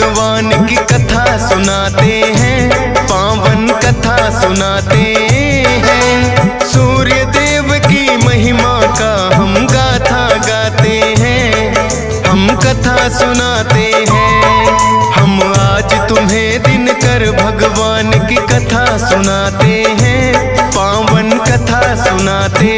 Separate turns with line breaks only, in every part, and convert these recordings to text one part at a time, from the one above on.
भगवान की कथा सुनाते हैं, पावन कथा सुनाते हैं। सूर्य देव की महिमा का हम गाथा गाते हैं, हम कथा सुनाते हैं। हम आज तुम्हें दिनकर भगवान की कथा सुनाते हैं, पावन कथा सुनाते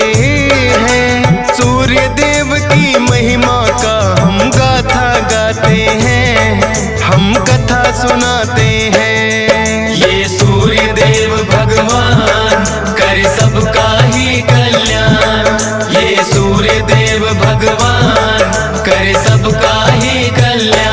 हैं। सूर्य देव की महिमा का हम गाथा गाते हैं, हम कथा सुनाते हैं।
ये सूर्य देव भगवान करे सबका ही कल्याण, ये सूर्य देव भगवान करे सबका ही कल्याण।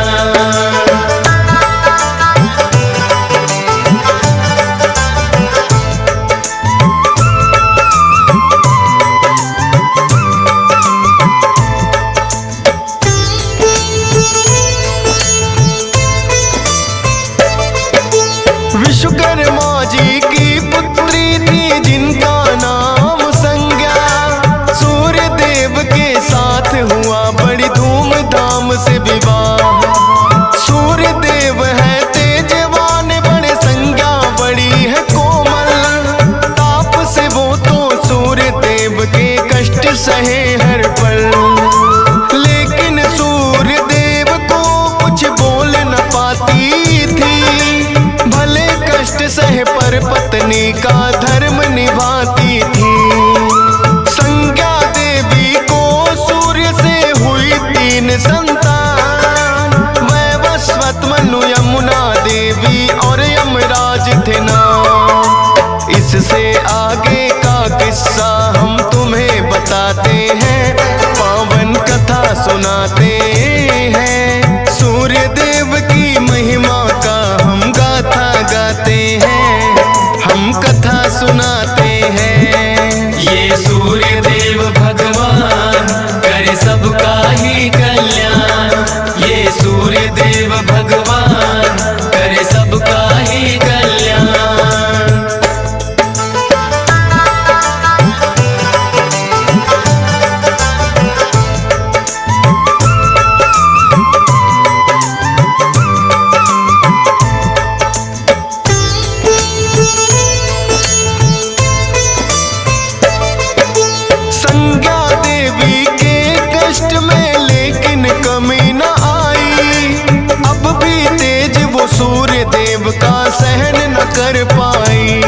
विश्वकर्मा जी की पुत्री थी जिनका नाम संज्ञा, सूर्य देव के साथ हुआ बड़ी धूमधाम से विवाह। सूर्य देव है तेजवान बड़े, संज्ञा बड़ी है कोमल। ताप से वो तो सूर्य देव के कष्ट सहे हर पल, लेकिन सूर्य देव को कुछ बोल न पाती थी। भले कष्ट सहे पर पत्नी का धर्म निभाती थी। संज्ञा देवी को सूर्य से हुई 3 संतान, वैवस्वत, मनु, यमुना देवी और यमराज थे नाम। इससे आगे का किस्सा हम तुम्हें बताते हैं, पावन कथा सुनाते हैं। सूर्य देव की महिमा का हम गाथा गाते हैं, हम कथा सुनाते हैं।
ये सूर्य देव भगवान करे सबका ही कल्याण, ये सूर्य देव भगवान करे सबका ही कल्याण।
संज्ञा देवी के कष्ट में लेकिन कमी न आई। अब भी तेज वो सूर्य देव का सहन न कर पाई।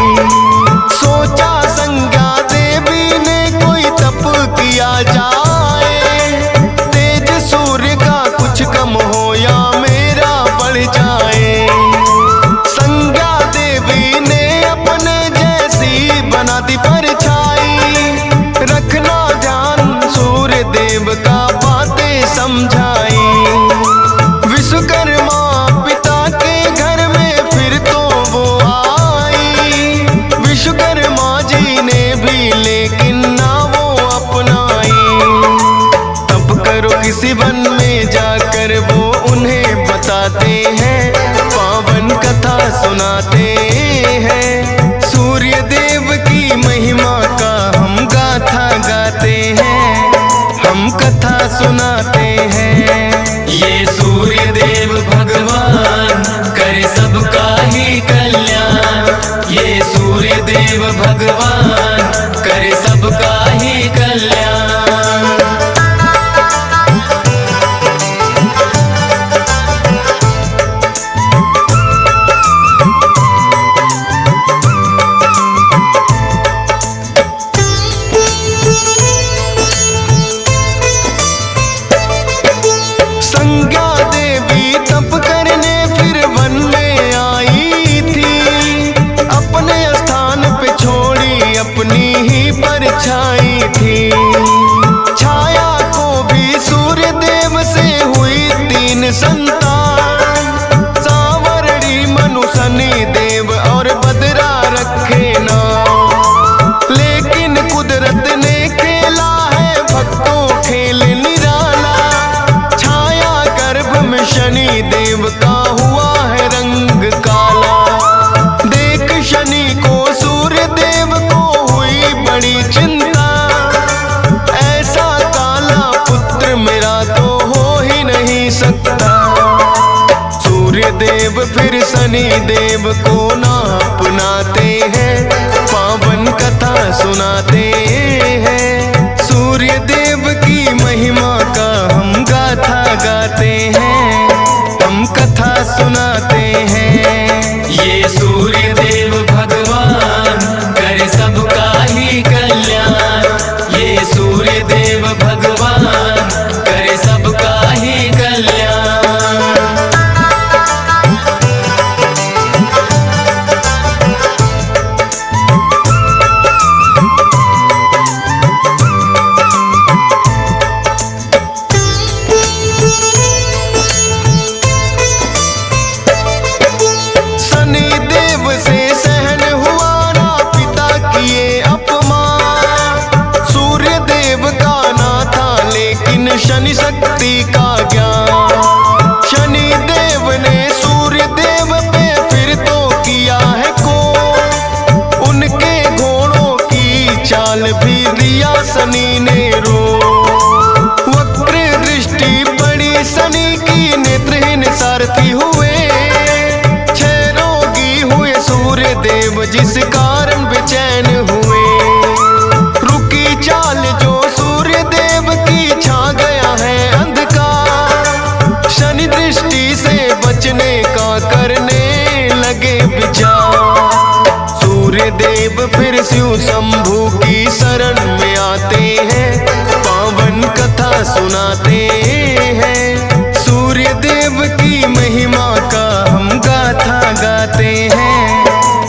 सोचा संज्ञा देवी ने कोई तप किया जाए, तेज सूर्य का कुछ कम हो या मेरा बढ़ जाए। संज्ञा देवी ने अपने जैसी बना दी परछाई, रखना ध्यान सूर्य देव का बातें समझाई। विश्वकर्मा पिता के घर में फिर तो वो आई, विश्वकर्मा जी ने भी लेकिन ना वो अपनाई। तब करो किसी वन में जाकर वो उन्हें बताते हैं, पावन कथा सुनाते हैं। सूर्य देव की महिमा का हम गाथा गाते हैं, हम कथा सुनाते हैं।
ये सूर्य देव भगवान करे सबका ही कल्याण, ये सूर्य देव भगवान करे सबका ही कल्याण।
संज्ञा देवी तप करने फिर वन में आई थी, अपने स्थान पे छोड़ी अपनी शनि देव को ना अपनाते हैं, पावन कथा सुनाते हैं। सूर्य देव की महिमा का हम गाथा गाते हैं, हम कथा सुनाते हैं।
ये सूर्य देव भगवान करे सबका ही कल्याण, ये सूर्य देव भगवान करे सबका ही कल्याण।
शनि देव से सहन हुआ ना पिता किए अपमान, सूर्य देव का ना था लेकिन शनि शक्ति का ज्ञान। शनि देव ने सूर्य देव पे फिर तो किया है को, उनके घोड़ों की चाल भी दिया शनि ने रो। वक्र दृष्टि पड़ी शनि की, नेत्रहीन सारथी हुए। सूर्य देव जिस कारण बेचैन हुए, रुकी चाल जो सूर्य देव की, छा गया है अंधकार। शनि दृष्टि से बचने का करने लगे विचार। सूर्य देव फिर शिव शंभु की शरण में आते हैं, पावन कथा सुनाते हैं। सूर्य देव की महिमा का हम गाथा गाते हैं,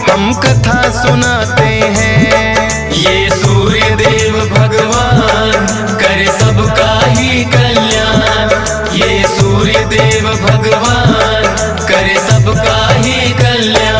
हम कथा सुनाते हैं।
ये सूर्य देव भगवान करे सबका ही कल्याण, ये सूर्य देव भगवान करे सबका ही कल्याण।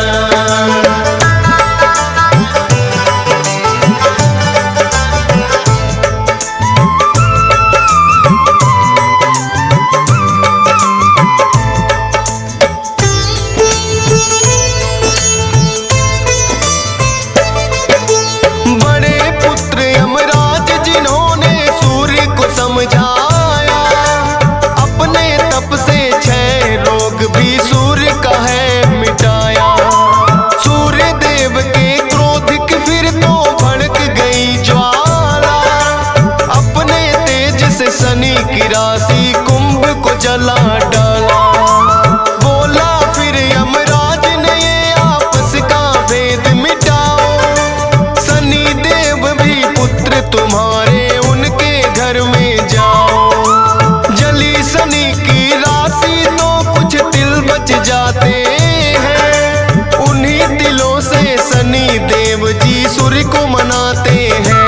समझाया अपने तप से 6 रोग भी सूर्य का है मिटाया। सूर्य देव के क्रोध की फिर तो भड़क गई ज्वाला, अपने तेज से शनि की राशि कुंभ को जला डाला। बोला फिर यमराज ने ये आपस का भेद मिटाओ, शनि देव भी पुत्र तुम्हारे उनके घर में जाओ। जली शनि की राशि तो कुछ तिल बच जाते हैं, उन्हीं तिलों से शनि देव जी सूर्य को मनाते हैं।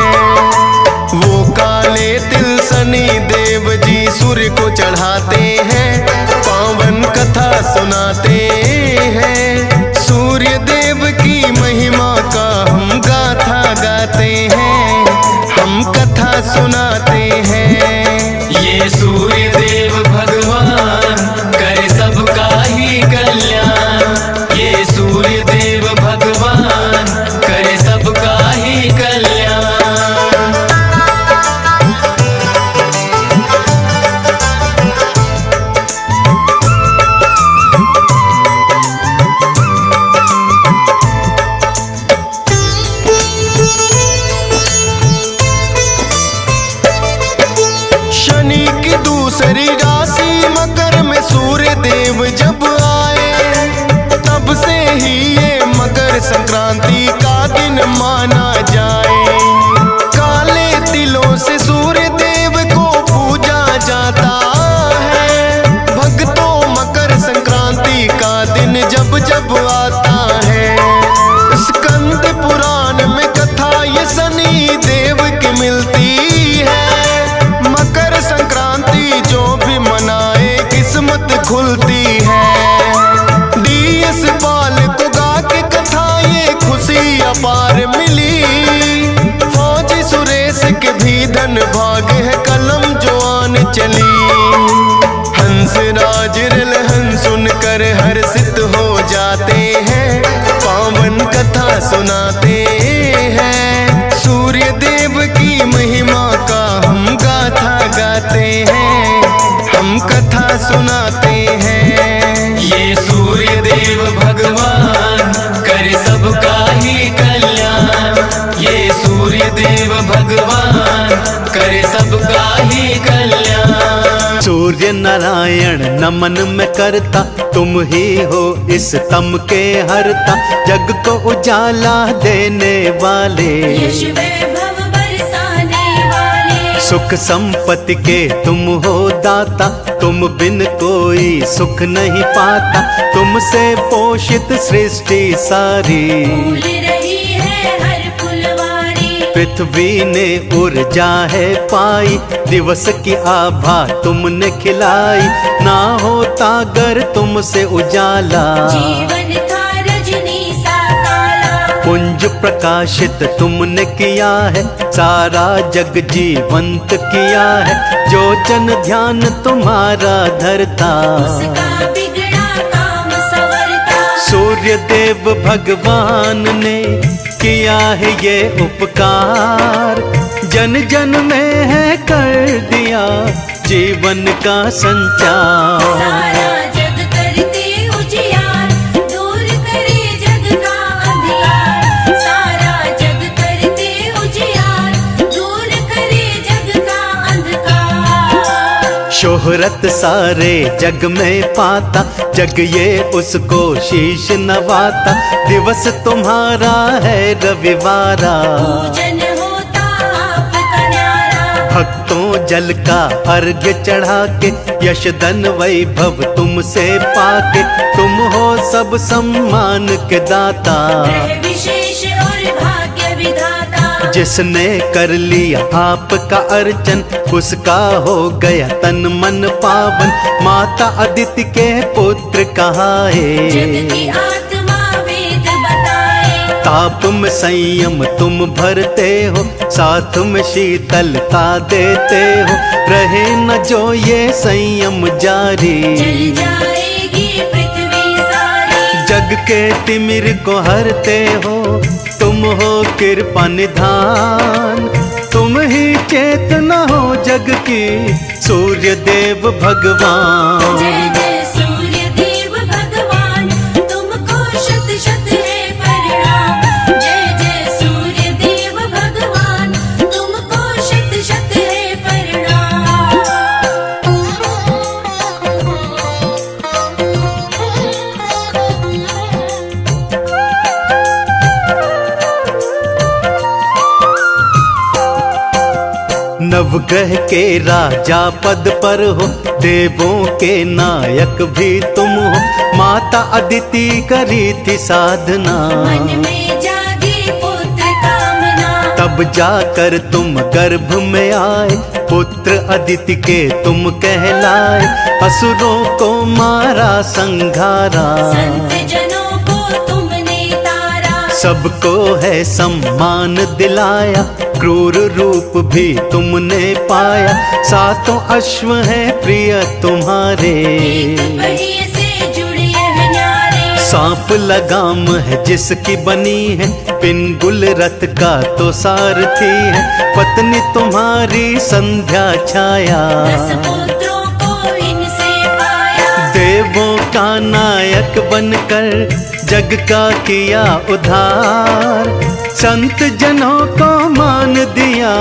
वो काले तिल शनि देव जी सूर्य को चढ़ाते हैं, पावन कथा सुनाते हैं। सूर्य देव की महिमा का हम गाथा गाते हैं, हम कथा सुनाते हैं।
ये सूर्य देव भगवान करे सबका ही कल्याण, ये सूर्य देव भगवान करे सबका ही कल्याण।
शनि की दूसरी राशि मकर में सूर्य देव जब आए, तब से ही ये मकर संक्रांति का दिन माना जाए। काले तिलों से सूर्य देव को पूजा जाता है, भक्तों मकर संक्रांति का दिन जब जब आता है। स्कंद पुराण में कथा ये शनि देव की मिलती है। मकर संक्रांति जो भी मनाए किस्मत खुलती है। डीएस पाल को गा के कथा ये खुशी अपार मिली, फौजी सुरेश के भी धन भाग है कलम जो आन चली। हंस राज रलहन सुनकर हर्षित हो जाते हैं, पावन कथा सुनाते हैं। सूर्य देव की महिमा का हम गाथा गाते हैं, हम कथा सुनाते हैं।
ये सूर्य देव भगवान
सूर्य नारायण नमन मैं करता, तुम ही हो इस तम के हरता। जग को उजाला देने वाले,
यश वैभव बरसाने वाले,
सुख संपत्ति के तुम हो दाता। तुम बिन कोई सुख नहीं पाता, तुमसे पोषित सृष्टि सारी।
फूल रही है हर फुलवारी,
पृथ्वी ने ऊर्जा है पाई, दिवस की आभा तुमने खिलाई। ना होता अगर तुमसे उजाला,
जीवन था रजनी सा काला।
पुंज प्रकाशित तुमने किया है, सारा जग जीवंत किया है। जो जन ध्यान तुम्हारा धरता,
उसका बिगड़ा काम संवरता।
सूर्य देव भगवान ने किया है ये उपकार। जन जन में है कर दिया जीवन का संचार।
सारा जग करते उजियार, दूर करे जग का अंधियार। सारा जग करते उजियार, दूर करे जग का अंधकार।
शोहरत सारे जग में पाता, जग ये उसको शीश नवाता। दिवस तुम्हारा है रविवारा,
पूजन होता आपका न्यारा।
भक्तों जल का अर्घ्य चढ़ा के, यश धन वैभव तुमसे पाके। तुम हो सब सम्मान के दाता,
ग्रह विशेष और भाग्य विधाता।
जिसने कर लिया आपका अर्चन, उसका हो गया तन मन पावन। माता अदिति के पुत्र
जग
कहाए,
की आत्मा वेद बताए।
ताप में संयम तुम भरते हो, साथ में शीतलता देते हो। रहे न जो ये संयम जारी,
जल जाएगी पृथ्वी सारी।
जग के तिमिर को हरते हो, तुम हो कृपा निधान। तुम ही चेतना हो जग की, सूर्य देव भगवान।
जय जय सूर्य देव भगवान, तुमको शत शत है प्रणाम। जय जय सूर्य देव भगवान, तुमको शत शत है प्रणाम।
नवग्रह के राजा पद पर हो, देवों के नायक भी तुम हो। माता अदिति करी थी साधना,
मन में जागी पुत्र कामना।
तब जाकर तुम गर्भ में आए। पुत्र अदिति के तुम कहलाए, असुरों को मारा संघारा।
संत जनों को तुमने तारा,
सबको है सम्मान दिलाया। क्रूर रूप भी तुमने पाया, सातों अश्व है प्रिय तुम्हारे।
एक पहिए से जुड़े हैं न्यारे।
सांप लगाम है जिसकी बनी है, पिंगुल रथ का तो सारथी है। पत्नी तुम्हारी संध्या छाया,
10 पुत्रों को इनसे पाया।
देवों का नायक बनकर जग का किया उद्धार। संत जनों को मान दिया,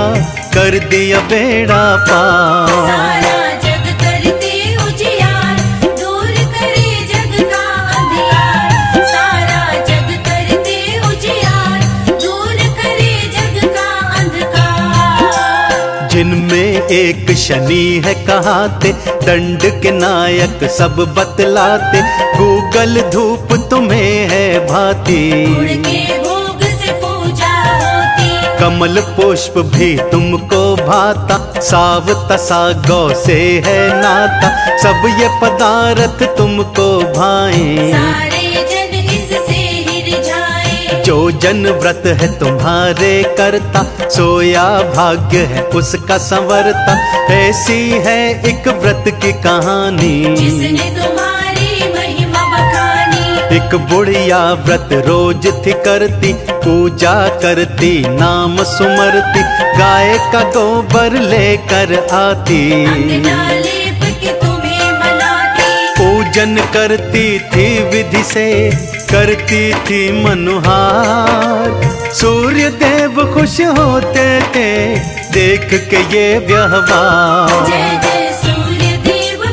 कर दिया बेड़ा पार।
सारा जग करते उजियार, दूर करे जग का अंधियार। सारा जग करते उजियार, दूर करे जग का अंधकार।
जिनमें एक शनि है कहाते, दंड के नायक सब बतलाते। गूगल धूप तुम्हें है भाती,
गुड़ के भोग से पूजा होती।
कमल पुष्प भी तुमको भाता। सावता सागौ से है नाता, सब ये पदार्थ तुमको भाए।
सारे जन इससे ही रिझाए।
जो जन व्रत है तुम्हारे करता, सोया भाग्य है उसका संवरता। ऐसी है एक व्रत की कहानी,
जिसने तुम्हारी महिमा बखानी।
एक बुढ़िया व्रत रोज थी करती, पूजा करती नाम सुमरती। गाय का गोबर लेकर आती,
अंगना लेप के तुम्हें मनाती।
पूजन करती थी विधि से, करती थी मनुहार। सूर्य देव खुश होते थे देख के ये व्यवहार।
जय जय सूर्य देव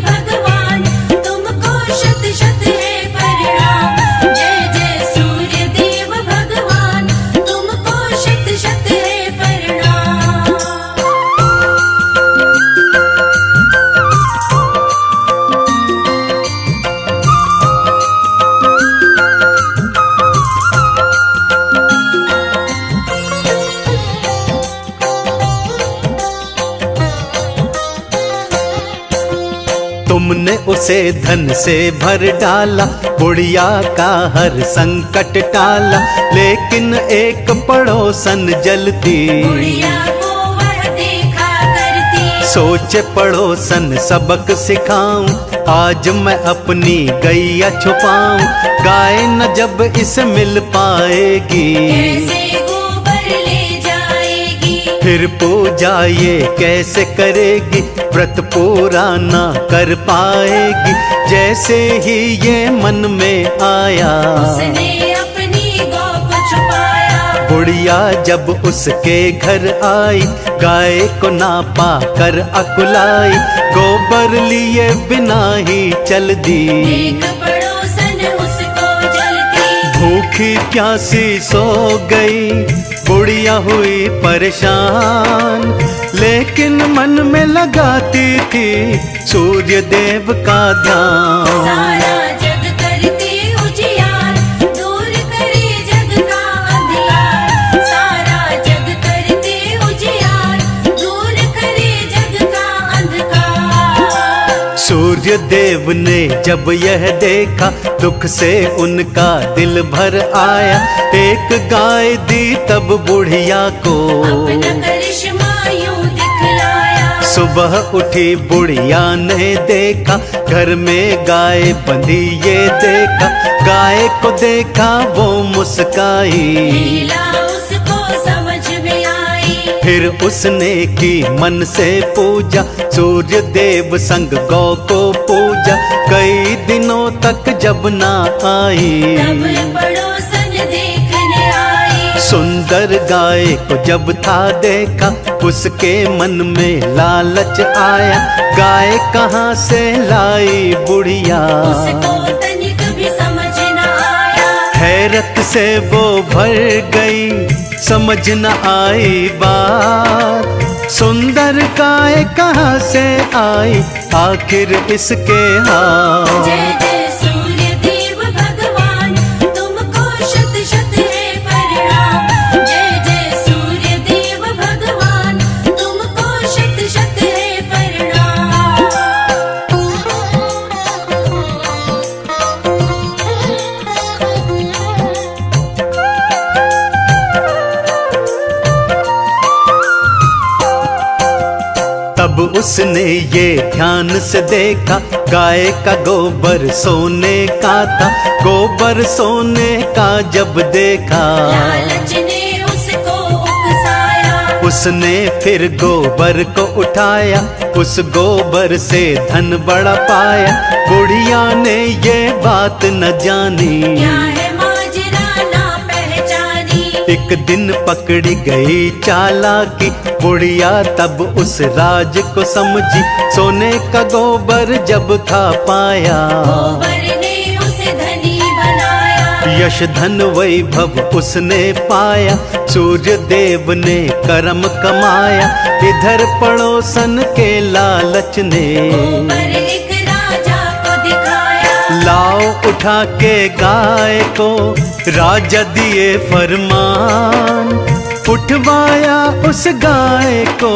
तुमने उसे धन से भर डाला, बुढ़िया का हर संकट टाला, लेकिन एक पड़ोसन जलती,
बुढ़िया को वह देखा करती।
सोचे पड़ोसन सबक सिखाऊं, आज मैं अपनी गैया छुपाऊं, गाय न जब इसे मिल पाएगी,
कैसे गोबर ले जाएगी।
फिर पूजा ये कैसे करेगी, व्रत पूरा ना कर पाएगी। जैसे ही ये मन में आया,
उसने अपनी गौ को छुपाया।
बुढ़िया जब उसके घर आई, गाय को ना पा कर अकुलाई, गोबर लिए बिना ही चल दी,
एक पड़ोसन उसको जलती।
भूखी प्यासी सो गई, बुढ़िया हुई परेशान, लेकिन मन में लगाती थी सूर्य देव का ध्यान।
सारा जग करती उजियार, दूर करे जग का अंधियार। सारा जग करती उजियार, दूर करे जग का अंधकार।
सूर्य देव ने जब यह देखा, दुख से उनका दिल भर आया, एक गाय दी तब बुढ़िया को,
अपना करिश्मा यूं दिखलाया।
सुबह उठी बुढ़िया ने देखा, घर में गाय बंधी ये देखा, गाय को देखा वो मुस्काई,
लीला उसको समझ में आई।
फिर उसने की मन से पूजा, सूर्य देव संग गौ को पूजा, कई दिनों तक जब ना आई,
तब पड़ोसन देखने आई।
सुंदर गाय को जब था देखा, उसके मन में लालच आया, गाय कहाँ से लाई बुढ़िया,
उसको तनिक भी समझ न आया।
हैरत से वो भर गई, समझ न आई बात, सुंदर गाय कहाँ से आई, आखिर इसके हाथ।
जय जय सूर्य देव भगवान, तुमको शत शत है प्रणाम। जय जय सूर्य देव भगवान, तुमको शत शत है प्रणाम।
तब उसने ये ध्यान से देखा, गाय का गोबर सोने का था, गोबर सोने का जब देखा,
लालच ने उसको उकसाया।
उसने फिर गोबर को उठाया, उस गोबर से धन बड़ा पाया, बुढ़िया ने ये बात न जानी,
क्या है माजरा ना पहचानी।
एक दिन पकड़ी गई चालाकी, बुढ़िया तब उस राज को समझी, सोने का गोबर जब था पाया,
गोबर ने उसे धनी बनाया।
यश धन वैभव उसने पाया, सूर्य देव ने कर्म कमाया, इधर पड़ोसन के लालच ने,
गोबर एक राजा को दिखाया।
लाओ उठा के गाय को, राजा दिए फरमान, उठवाया उस गाय को,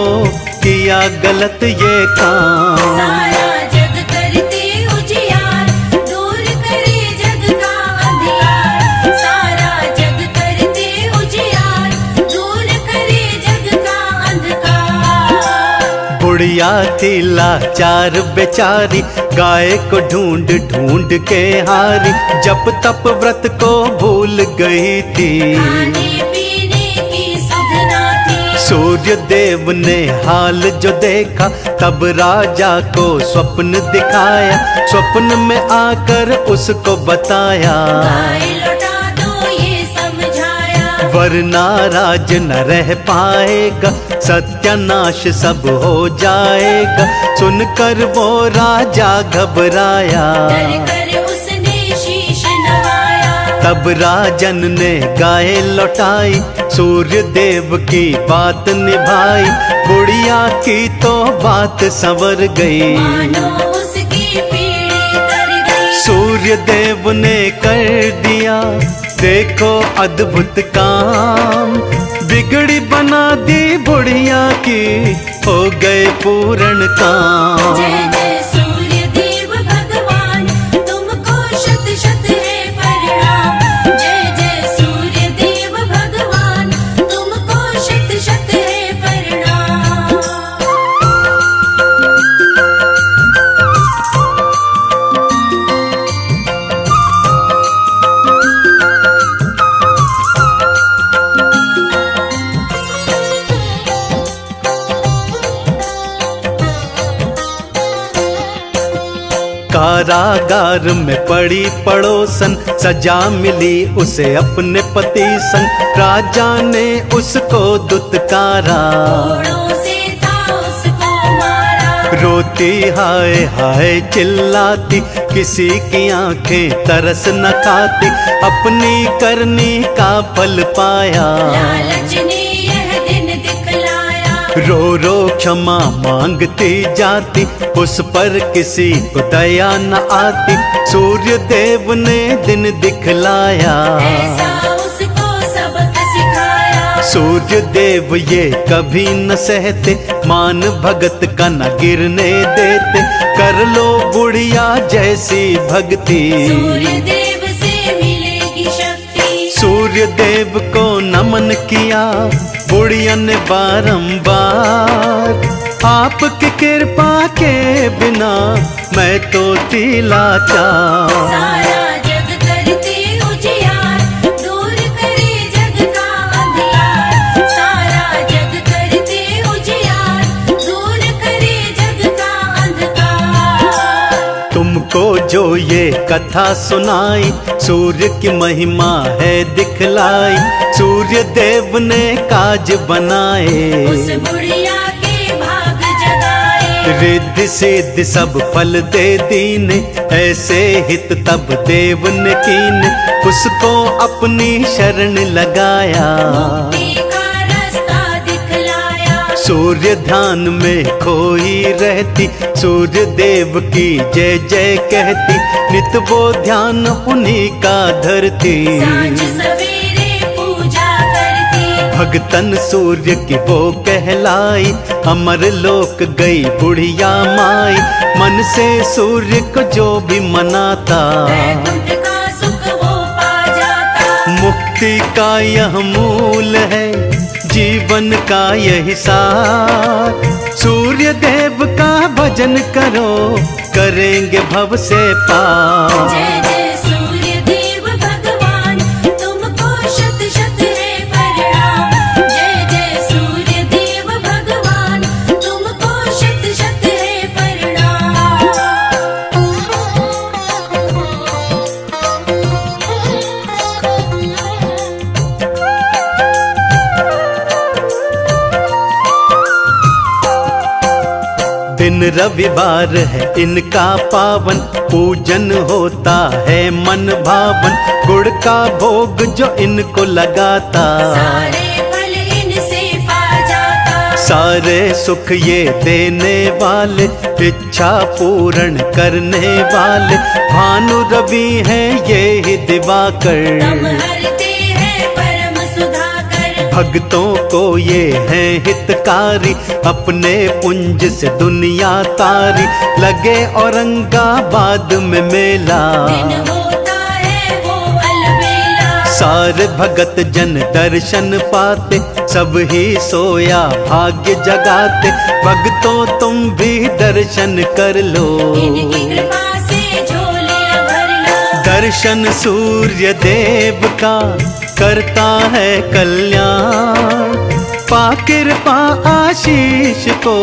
किया गलत ये काम।
सारा जग करती उजियार, दूर करे जग का अंधियार। सारा जग करती उजियार, दूर करे जग का अंधकार।
बुढ़िया थी लाचार बेचारी, गाय को ढूंढ ढूंढ के हारी, जब तप व्रत को भूल गई थी,
खाने पीने की सुध ना थी।
सूर्य देव ने हाल जो देखा, तब राजा को स्वप्न दिखाया, स्वप्न में आकर उसको बताया,
गाय लौटा दो ये समझाया।
वरना राज न रह पाएगा, सत्यानाश सब हो जाएगा। सुनकर वो राजा घबराया,
डर कर उसने शीश नवाया।
तब राजन ने गाय लौटाई, सूर्य देव की बात निभाई, बुढ़िया की तो बात संवर गई,
मानो उसकी पीढ़ी तर गई।
सूर्य देव ने कर दिया देखो अद्भुत काम, बिगड़ी बना दी बुढ़िया की, हो गए पूर्ण काम।
जय जय सूर्य देव
कारागार में पड़ी पड़ोसन, सजा मिली उसे अपने पति संग। राजा ने उसको दुत्कारा,
कोड़ों से था उसको मारा।
रोती हाय हाय चिल्लाती, किसी की आंखें तरस न खाती। अपनी करनी का फल पाया,
लालच ने यह दिन दिखलाया।
रो रो क्षमा मांगती जाती, उस पर किसी को दया न आती। सूर्य देव ने दिन दिखलाया,
ऐसा उसको सबक सिखाया।
सूर्य देव ये कभी न सहते, मान भगत का न गिरने देते। कर लो बुढ़िया जैसी भक्ति,
सूर्य देव से मिलेगी शक्ति।
सूर्य देव को नमन किया बुढ़िया ने बारंबार। आपकी कृपा के बिना मैं तो थी लाचार।
सारा जग करते उजियार, दूर करे जग का अंधियार। सारा जग करते उजियार, दूर करे जग का अंधकार।
तुमको जो ये कथा सुनाई, सूर्य की महिमा है दिखलाई। सूर्य देव ने काज बनाए,
उस बुढ़िया के भाग जगाए।
रिद्धि सिद्धि सब फल दे दीने, ऐसे हित तब देव ने कीने। उसको अपनी शरण लगाया,
मुक्ति का रास्ता दिखलाया।
सूर्य ध्यान में खोई रहती, सूर्य देव की जय जय कहती। नित वो ध्यान उन्हीं का धरती,
सांझ सवेरे पूजा करती।
भगतन सूर्य की वो कहलाई। अमर लोक गई बुढ़िया माई, मन से सूर्य को जो भी मनाता।
वैकुंठ का सुख वो पा जाता।
मुक्ति का यह मूल है, जीवन का यही सार। सूर्य देव का भजन करो, करेंगे भव से पार।
जय जय सूर्य देव भगवान, तुमको शत शत है प्रणाम। जय जय सूर्य देव भगवान, तुमको शत शत है प्रणाम।
दिन रविवार है इनका पावन, पूजन होता है मन भावन। गुड़ का भोग जो इनको लगाता,
सारे फल इनसे पा जाता।
सारे सुख ये देने वाले, इच्छा पूर्ण करने वाले। भानु रवि है ये ही
तम
दिवाकर,
हरते हैं परम सुधाकर।
भक्तों को ये है हितकारी। अपने पुंज से दुनिया तारी, लगे औरंगाबाद में मेला।
दिन होता है वो अलबेला।
सारे भगत जन दर्शन पाते, सब ही सोया भाग्य जगाते। भक्तों तुम भी दर्शन कर लो,
इनकी कृपा से झोलियां भर लो।
दर्शन सूर्य देव का करता है कल्याण। पा कृपा आशीष को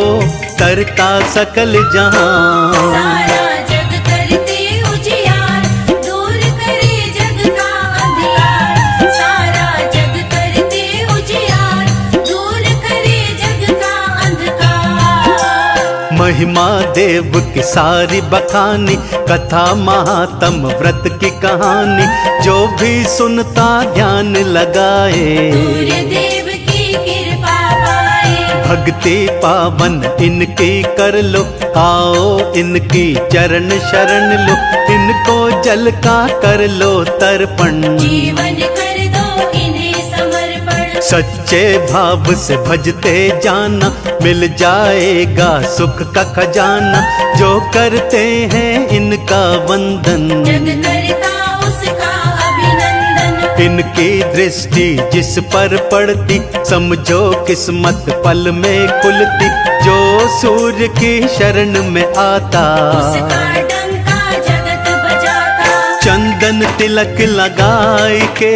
तरता सकल जहां।
सारा जग करते उजियार, दूर करे जग का अंधियार। सारा जग करते उजियार, दूर करे जग का अंधकार।
महिमा देव की सारी बखानी, कथा महात्म व्रत की कहानी। जो भी सुनता ध्यान लगाए,
सूर्य देव की कृपा पाए।
भक्ति पावन इनकी कर लो। आओ इनकी चरण शरण लो, इनको जल का कर लो तर्पण।
जीवन कर दो इन्हें समर्पण।
सच्चे भाव से भजते जाना, मिल जाएगा सुख का खजाना। जो करते हैं इनका वंदन,
जग करता उसका अभिनंदन।
इनकी दृष्टि जिस पर पड़ती, समझो किस्मत पल में खुलती। जो सूर्य की शरण में आता,
उसका डंका जगत बजाता।
चंदन तिलक लगाए के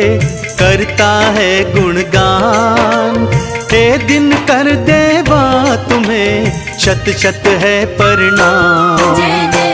करता है गुणगान। हे दिन कर देवा तुम्हें शत शत है प्रणाम।
जय जय